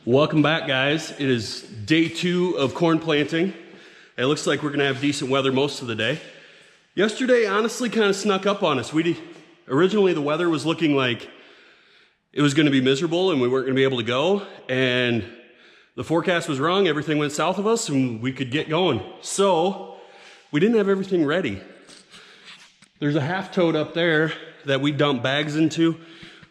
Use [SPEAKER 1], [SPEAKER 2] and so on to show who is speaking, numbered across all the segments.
[SPEAKER 1] Welcome back, guys. It is day 2 of corn planting. It looks like we're gonna have decent weather most of the day. Yesterday, honestly, kind of snuck up on us. Originally the weather was looking like it was gonna be miserable and we weren't gonna be able to go. And the forecast was wrong. Everything went south of us and we could get going. So we didn't have everything ready. There's a half tote up there that we dump bags into.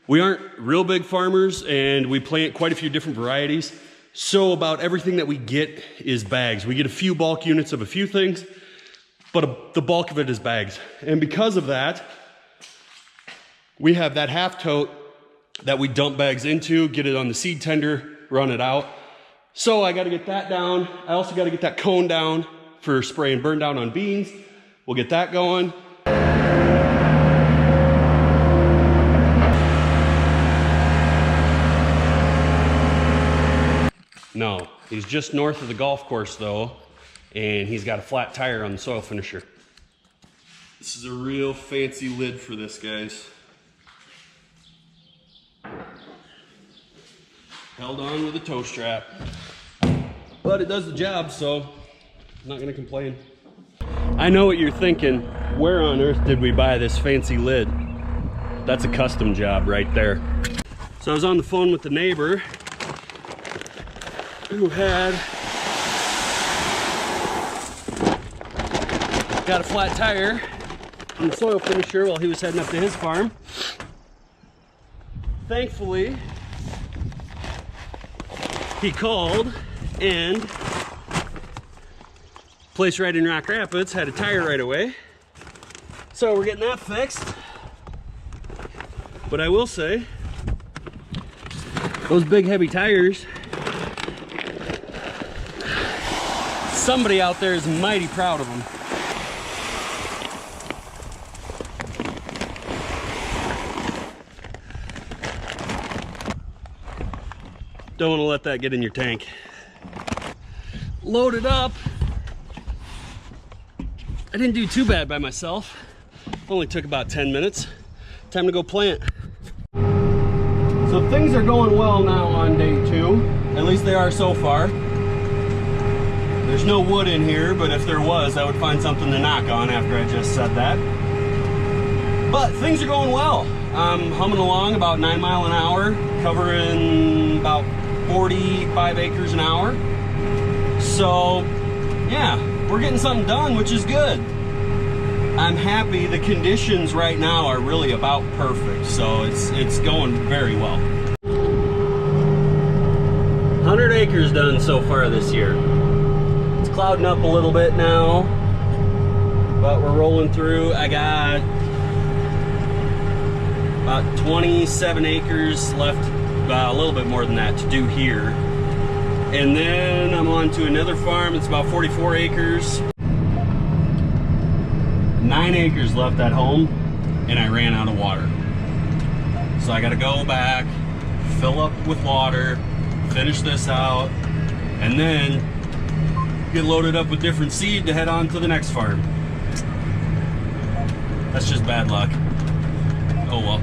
[SPEAKER 1] We aren't real big farmers and we plant quite a few different varieties. So about everything that we get is bags. We get a few bulk units of a few things, but the bulk of it is bags. And because of that, we have that half tote that we dump bags into, get it on the seed tender, run it out. So I gotta get that down. I also gotta get that cone down for spray and burn down on beans. We'll get that going. No, he's just north of the golf course though, and he's got a flat tire on the soil finisher. This is a real fancy lid for this, guys. Held on with a tow strap. But it does the job, so I'm not gonna complain. I know what you're thinking. Where on earth did we buy this fancy lid? That's a custom job right there. So I was on the phone with the neighbor who got a flat tire on the soil finisher while he was heading up to his farm. Thankfully, he called and place right in Rock Rapids had a tire right away. So we're getting that fixed. But I will say, those big heavy tires, somebody out there is mighty proud of them. Don't want to let that get in your tank. Load it up. I didn't do too bad by myself. Only took about 10 minutes. Time to go plant. So things are going well now on day 2. At least they are so far. There's no wood in here, but if there was, I would find something to knock on after I just said that. But things are going well. I'm humming along about 9 miles an hour, covering about 45 acres an hour. So, yeah, we're getting something done, which is good. I'm happy. The conditions right now are really about perfect, so it's going very well. 100 acres done so far this year. Clouding up a little bit now, but we're rolling through. I got about 27 acres left, a little bit more than that to do here. And then I'm on to another farm. It's about 44 acres. 9 acres left at home, and I ran out of water. So I gotta go back, fill up with water, finish this out, and then get loaded up with different seed to head on to the next farm. That's just bad luck. Oh well.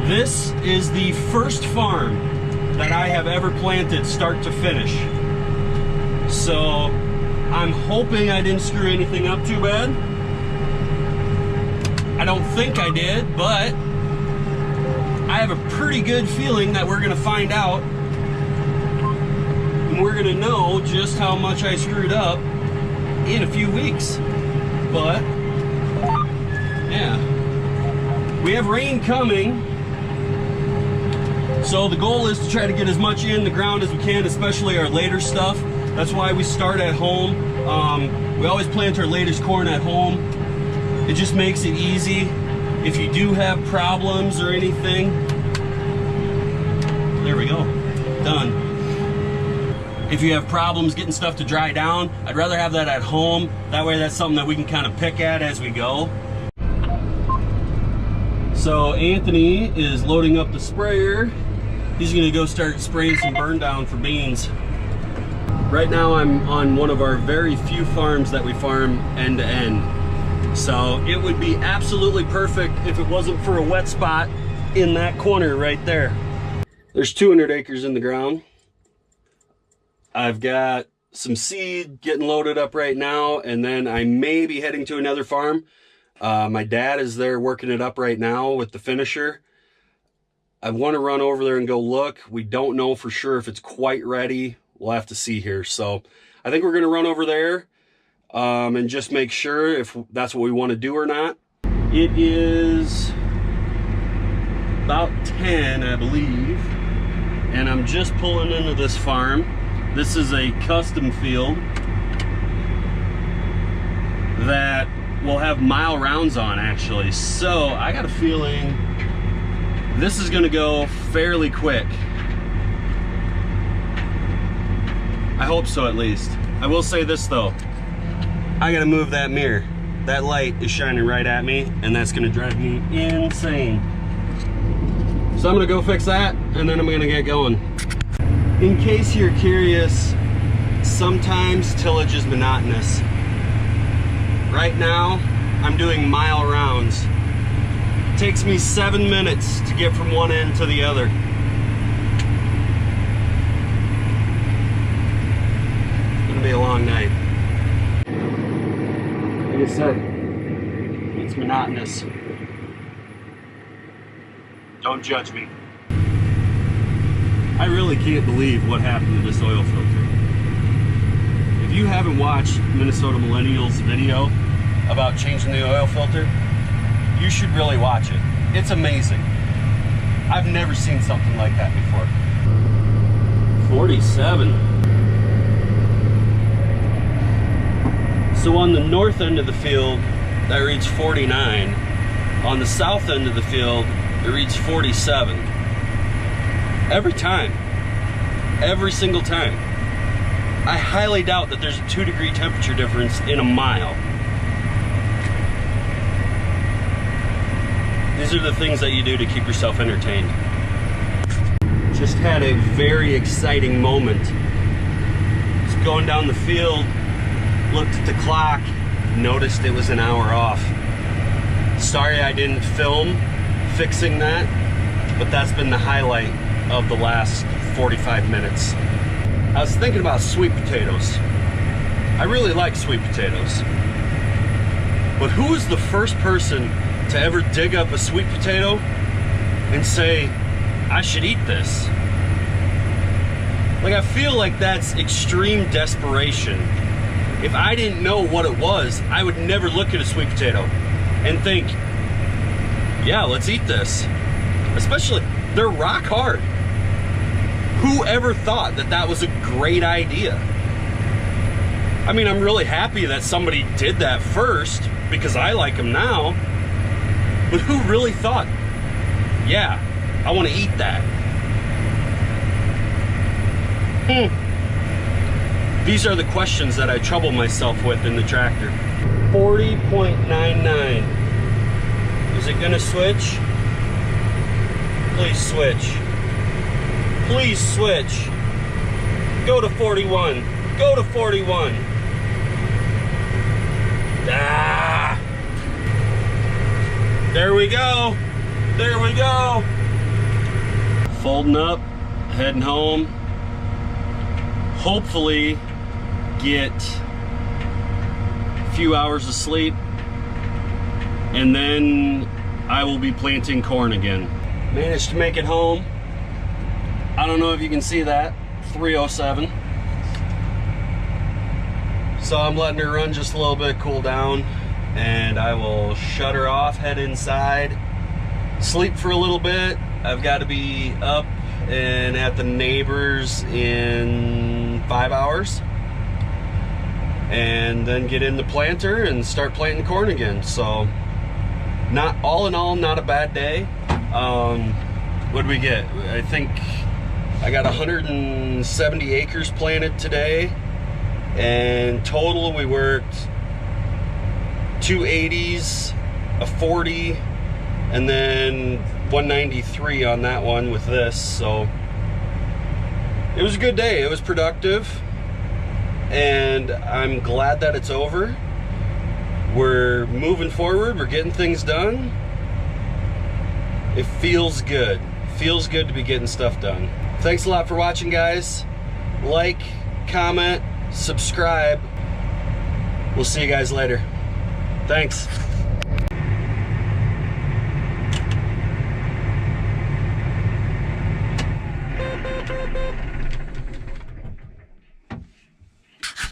[SPEAKER 1] This is the first farm that I have ever planted start to finish. So I'm hoping I didn't screw anything up too bad. I don't think I did, but I have a pretty good feeling that we're gonna find out. We're gonna know just how much I screwed up in a few weeks. But yeah, we have rain coming, so the goal is to try to get as much in the ground as we can, especially our later stuff. That's why we start at home. We always plant our latest corn at home. It just makes it easy if you do have problems or anything. There we go, done. If you have problems getting stuff to dry down, I'd rather have that at home. That way that's something that we can kind of pick at as we go. So Anthony is loading up the sprayer. He's gonna go start spraying some burn down for beans. Right now I'm on one of our very few farms that we farm end to end. So it would be absolutely perfect if it wasn't for a wet spot in that corner right there. There's 200 acres in the ground. I've got some seed getting loaded up right now, and then I may be heading to another farm. My dad is there working it up right now with the finisher. I want to run over there and go look. We don't know for sure if it's quite ready. We'll have to see here. So I think we're going to run over there and just make sure if that's what we want to do or not. It is about 10, I believe, and I'm just pulling into this farm. This is a custom field that will have mile rounds on, actually. So I got a feeling this is gonna go fairly quick. I hope so, at least. I will say this though, I gotta move that mirror. That light is shining right at me, and that's gonna drive me insane. So I'm gonna go fix that, and then I'm gonna get going. In case you're curious, sometimes tillage is monotonous. Right now, I'm doing mile rounds. It takes me 7 minutes to get from one end to the other. It's gonna be a long night. Like I said, it's monotonous. Don't judge me. I really can't believe what happened to this oil filter. If you haven't watched Minnesota Millennial's video about changing the oil filter, you should really watch it. It's amazing. I've never seen something like that before. 47. So on the north end of the field, that reads 49. On the south end of the field, it reads 47. Every time. Every single time. I highly doubt that there's a 2-degree temperature difference in a mile. These are the things that you do to keep yourself entertained. Just had a very exciting moment. Just going down the field, looked at the clock, noticed it was an hour off. Sorry I didn't film fixing that, but that's been the highlight of the last 45 minutes. I was thinking about sweet potatoes. I really like sweet potatoes. But who is the first person to ever dig up a sweet potato and say, I should eat this? Like, I feel like that's extreme desperation. If I didn't know what it was, I would never look at a sweet potato and think, yeah, let's eat this. Especially, they're rock hard. Who ever thought that that was a great idea? I mean, I'm really happy that somebody did that first because I like them now. But who really thought, yeah, I want to eat that? These are the questions that I trouble myself with in the tractor. 40.99. Is it gonna switch? Please switch. Please switch. Go to 41. Go to 41. Ah! There we go. There we go. Folding up, heading home. Hopefully get a few hours of sleep, and then I will be planting corn again. Managed to make it home. I don't know if you can see that, 307. So I'm letting her run just a little bit, cool down, and I will shut her off, head inside, sleep for a little bit. I've got to be up and at the neighbors in 5 hours, and then get in the planter and start planting corn again. So not all in all, not a bad day. What did we get? I think I got 170 acres planted today, and total we worked 2 80s, a 40, and then 193 on that one with this. So it was a good day. It was productive, and I'm glad that it's over. We're moving forward. We're getting things done. It feels good. Feels good to be getting stuff done. Thanks a lot for watching, guys. Like, comment, subscribe. We'll see you guys later. Thanks.